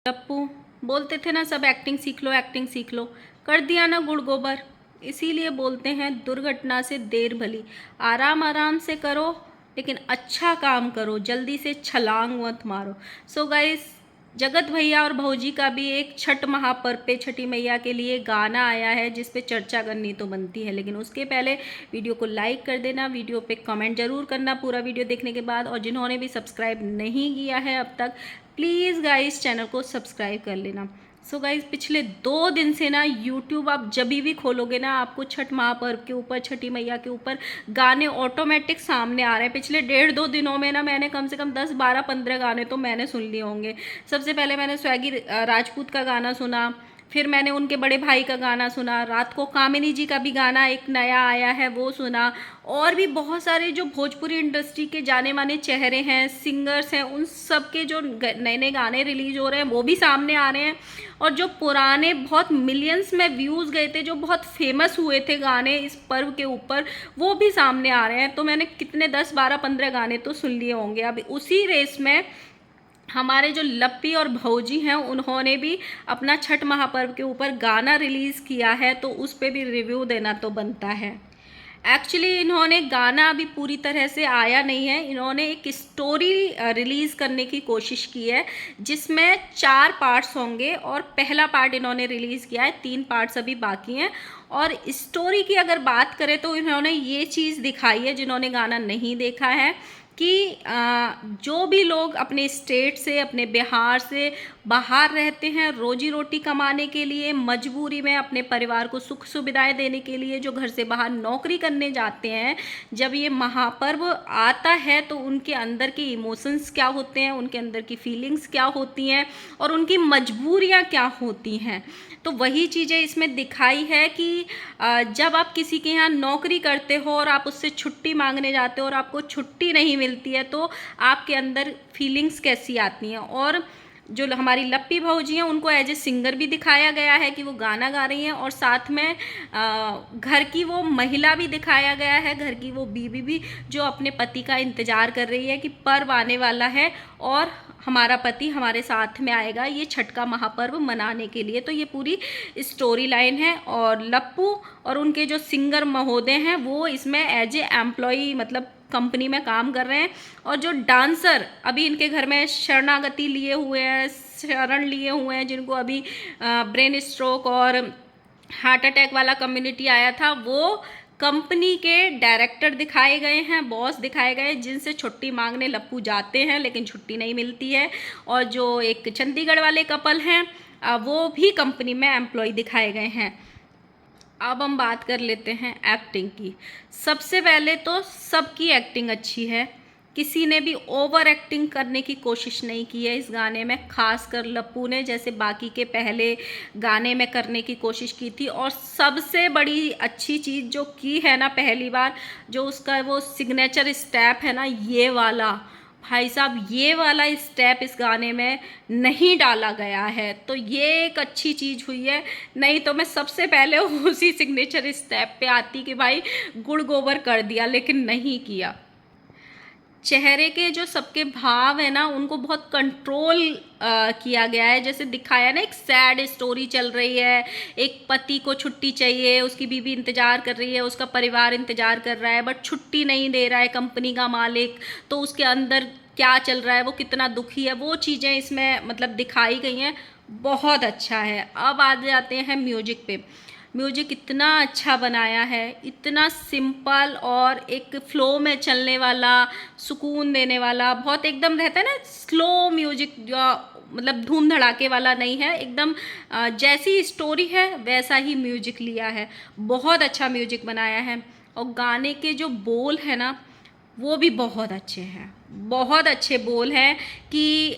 टप्पू बोलते थे ना, सब एक्टिंग सीख लो एक्टिंग सीख लो, कर दिया ना गुड़ गोबर। इसीलिए बोलते हैं दुर्घटना से देर भली। आराम आराम से करो लेकिन अच्छा काम करो, जल्दी से छलांग मत मारो। सो गाइस, जगत भैया और भौजी का भी एक छठ महापर्व पे छठी मैया के लिए गाना आया है जिस पे चर्चा करनी तो बनती है, लेकिन उसके पहले वीडियो को लाइक कर देना, वीडियो पे कमेंट जरूर करना पूरा वीडियो देखने के बाद, और जिन्होंने भी सब्सक्राइब नहीं किया है अब तक, प्लीज़ गाइस चैनल को सब्सक्राइब कर लेना। सो गाइस, पिछले 2 दिन से ना यूट्यूब आप जब भी खोलोगे ना, आपको छठ महापर्व के ऊपर, छठी मैया के ऊपर गाने ऑटोमेटिक सामने आ रहे हैं। पिछले 1.5-2 दिनों में ना मैंने कम से कम 10, 12, 15 गाने तो मैंने सुन लिए होंगे। सबसे पहले मैंने स्वैगी राजपूत का गाना सुना, फिर मैंने उनके बड़े भाई का गाना सुना, रात को कामिनी जी का भी गाना एक नया आया है वो सुना, और भी बहुत सारे जो भोजपुरी इंडस्ट्री के जाने माने चेहरे हैं, सिंगर्स हैं, उन सब के जो नए नए गाने रिलीज हो रहे हैं वो भी सामने आ रहे हैं। और जो पुराने बहुत मिलियंस में व्यूज़ गए थे, जो बहुत फेमस हुए थे गाने इस पर्व के ऊपर, वो भी सामने आ रहे हैं। तो मैंने कितने 10, 12, 15 गाने तो सुन लिए होंगे। अब उसी रेस में हमारे जो लप्पी और भौजी हैं उन्होंने भी अपना छठ महापर्व के ऊपर गाना रिलीज़ किया है, तो उस पर भी रिव्यू देना तो बनता है। एक्चुअली इन्होंने गाना अभी पूरी तरह से आया नहीं है, इन्होंने एक स्टोरी रिलीज़ करने की कोशिश की है जिसमें 4 पार्ट्स होंगे, और पहला पार्ट इन्होंने रिलीज़ किया है, 3 पार्ट्स अभी बाकी हैं। और स्टोरी की अगर बात करें तो इन्होंने ये चीज़ दिखाई है, जिन्होंने गाना नहीं देखा है, कि जो भी लोग अपने स्टेट से, अपने बिहार से बाहर रहते हैं रोजी रोटी कमाने के लिए, मजबूरी में अपने परिवार को सुख सुविधाएं देने के लिए, जो घर से बाहर नौकरी करने जाते हैं, जब ये महापर्व आता है तो उनके अंदर के इमोशंस क्या होते हैं, उनके अंदर की फीलिंग्स क्या होती हैं, और उनकी मजबूरियां क्या होती हैं। तो वही चीज़ें इसमें दिखाई है कि जब आप किसी के यहाँ नौकरी करते हो और आप उससे छुट्टी मांगने जाते हो और आपको छुट्टी नहीं मिलती है, तो आपके अंदर फीलिंग्स कैसी आती हैं। और जो हमारी लप्पी भौजी हैं उनको एज ए सिंगर भी दिखाया गया है कि वो गाना गा रही हैं, और साथ में घर की वो महिला भी दिखाया गया है, घर की वो बीवी भी, जो अपने पति का इंतज़ार कर रही है कि पर्व आने वाला है और हमारा पति हमारे साथ में आएगा ये छठ का महापर्व मनाने के लिए। तो ये पूरी स्टोरी लाइन है, और लप्पू और उनके जो सिंगर महोदय हैं वो इसमें एज ए एम्प्लॉई, मतलब कंपनी में काम कर रहे हैं। और जो डांसर अभी इनके घर में शरणागति लिए हुए हैं, शरण लिए हुए हैं, जिनको अभी ब्रेन स्ट्रोक और हार्ट अटैक वाला कम्युनिटी आया था, वो कंपनी के डायरेक्टर दिखाए गए हैं, बॉस दिखाए गए, जिनसे छुट्टी मांगने लप्पू जाते हैं लेकिन छुट्टी नहीं मिलती है। और जो एक चंडीगढ़ वाले कपल हैं वो भी कंपनी में एम्प्लॉय दिखाए गए हैं। अब हम बात कर लेते हैं एक्टिंग की। सबसे पहले तो सबकी एक्टिंग अच्छी है, किसी ने भी ओवर एक्टिंग करने की कोशिश नहीं की है इस गाने में, खासकर लप्पू ने, जैसे बाकी के पहले गाने में करने की कोशिश की थी। और सबसे बड़ी अच्छी चीज़ जो की है ना पहली बार, जो उसका वो सिग्नेचर स्टेप है ना, ये वाला, भाई साहब ये वाला स्टेप इस गाने में नहीं डाला गया है, तो ये एक अच्छी चीज़ हुई है। नहीं तो मैं सबसे पहले उसी सिग्नेचर स्टेप पे आती कि भाई गुड़ गोबर कर दिया, लेकिन नहीं किया। चेहरे के जो सबके भाव है ना, उनको बहुत कंट्रोल किया गया है। जैसे दिखाया ना, एक सैड स्टोरी चल रही है, एक पति को छुट्टी चाहिए, उसकी बीवी इंतज़ार कर रही है, उसका परिवार इंतज़ार कर रहा है, बट छुट्टी नहीं दे रहा है कंपनी का मालिक, तो उसके अंदर क्या चल रहा है, वो कितना दुखी है, वो चीज़ें इसमें मतलब दिखाई गई हैं। बहुत अच्छा है। अब आ जाते हैं म्यूजिक पे। म्यूजिक इतना अच्छा बनाया है, इतना सिंपल और एक फ्लो में चलने वाला, सुकून देने वाला, बहुत एकदम रहता है ना स्लो म्यूजिक, जो मतलब धूम धड़ाके वाला नहीं है, एकदम जैसी स्टोरी है वैसा ही म्यूजिक लिया है। बहुत अच्छा म्यूजिक बनाया है। और गाने के जो बोल है ना, वो भी बहुत अच्छे हैं, बहुत अच्छे बोल हैं कि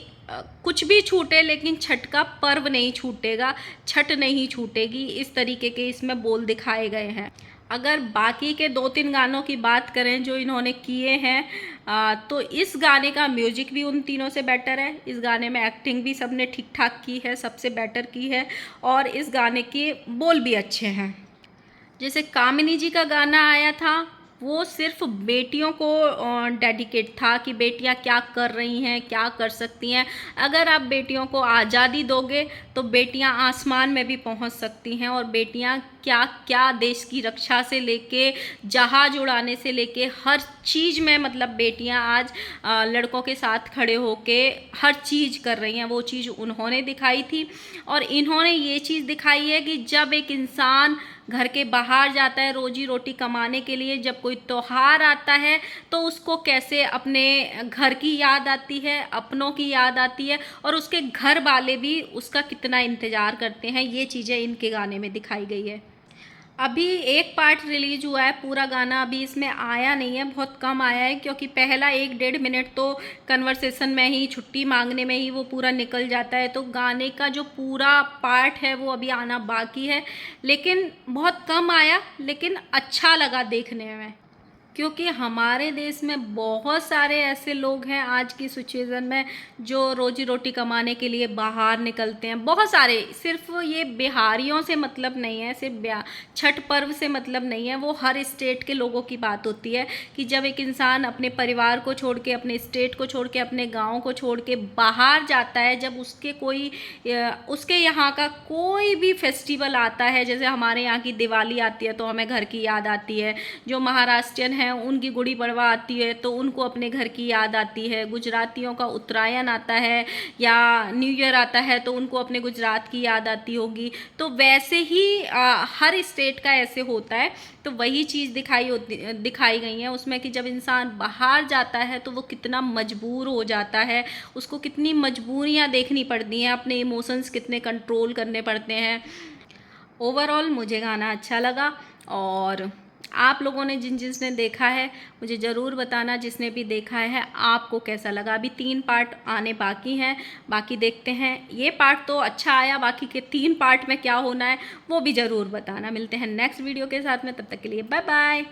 कुछ भी छूटे लेकिन छठ का पर्व नहीं छूटेगा, छठ नहीं छूटेगी, इस तरीके के इसमें बोल दिखाए गए हैं। अगर बाकी के 2-3 गानों की बात करें जो इन्होंने किए हैं, तो इस गाने का म्यूजिक भी उन तीनों से बेटर है, इस गाने में एक्टिंग भी सबने ठीक ठाक की है, सबसे बेटर की है, और इस गाने के बोल भी अच्छे हैं। जैसे कामिनी जी का गाना आया था, वो सिर्फ बेटियों को डेडिकेट था कि बेटियां क्या कर रही हैं, क्या कर सकती हैं। अगर आप बेटियों को आज़ादी दोगे तो बेटियां आसमान में भी पहुंच सकती हैं, और बेटियां क्या क्या देश की रक्षा से लेके जहाज उड़ाने से लेके हर चीज़ में, मतलब बेटियां आज लड़कों के साथ खड़े होके हर चीज़ कर रही हैं। वो चीज़ उन्होंने दिखाई थी, और इन्होंने ये चीज़ दिखाई है कि जब एक इंसान घर के बाहर जाता है रोजी रोटी कमाने के लिए, जब कोई त्योहार आता है तो उसको कैसे अपने घर की याद आती है, अपनों की याद आती है, और उसके घर वाले भी उसका कितना इंतज़ार करते हैं। ये चीज़ें इनके गाने में दिखाई गई है। अभी एक पार्ट रिलीज हुआ है, पूरा गाना अभी इसमें आया नहीं है, बहुत कम आया है, क्योंकि पहला 1-1.5 मिनट तो कन्वर्सेशन में ही, छुट्टी मांगने में ही वो पूरा निकल जाता है। तो गाने का जो पूरा पार्ट है वो अभी आना बाकी है, लेकिन बहुत कम आया, लेकिन अच्छा लगा देखने में। क्योंकि हमारे देश में बहुत सारे ऐसे लोग हैं आज की सिचुएशन में जो रोजी रोटी कमाने के लिए बाहर निकलते हैं, बहुत सारे। सिर्फ ये बिहारियों से मतलब नहीं है, सिर्फ छठ पर्व से मतलब नहीं है, वो हर स्टेट के लोगों की बात होती है कि जब एक इंसान अपने परिवार को छोड़ के, अपने स्टेट को छोड़ के, अपने गाँव को छोड़ के बाहर जाता है, जब उसके यहाँ का कोई भी फेस्टिवल आता है, जैसे हमारे यहाँ की दिवाली आती है तो हमें घर की याद आती है, जो महाराष्ट्रियन है उनकी गुड़ी पड़वा आती है तो उनको अपने घर की याद आती है, गुजरातियों का उत्तरायण आता है या न्यू ईयर आता है तो उनको अपने गुजरात की याद आती होगी। तो वैसे ही हर स्टेट का ऐसे होता है। तो वही चीज़ दिखाई गई है उसमें कि जब इंसान बाहर जाता है तो वो कितना मजबूर हो जाता है, उसको कितनी मजबूरियां देखनी पड़ती हैं, अपने इमोशंस कितने कंट्रोल करने पड़ते हैं। ओवरऑल मुझे गाना अच्छा लगा, और आप लोगों ने जिसने देखा है मुझे ज़रूर बताना, जिसने भी देखा है आपको कैसा लगा। अभी 3 पार्ट आने बाकी हैं, बाकी देखते हैं। ये पार्ट तो अच्छा आया, बाकी के 3 पार्ट में क्या होना है वो भी ज़रूर बताना। मिलते हैं नेक्स्ट वीडियो के साथ में, तब तक के लिए बाय बाय।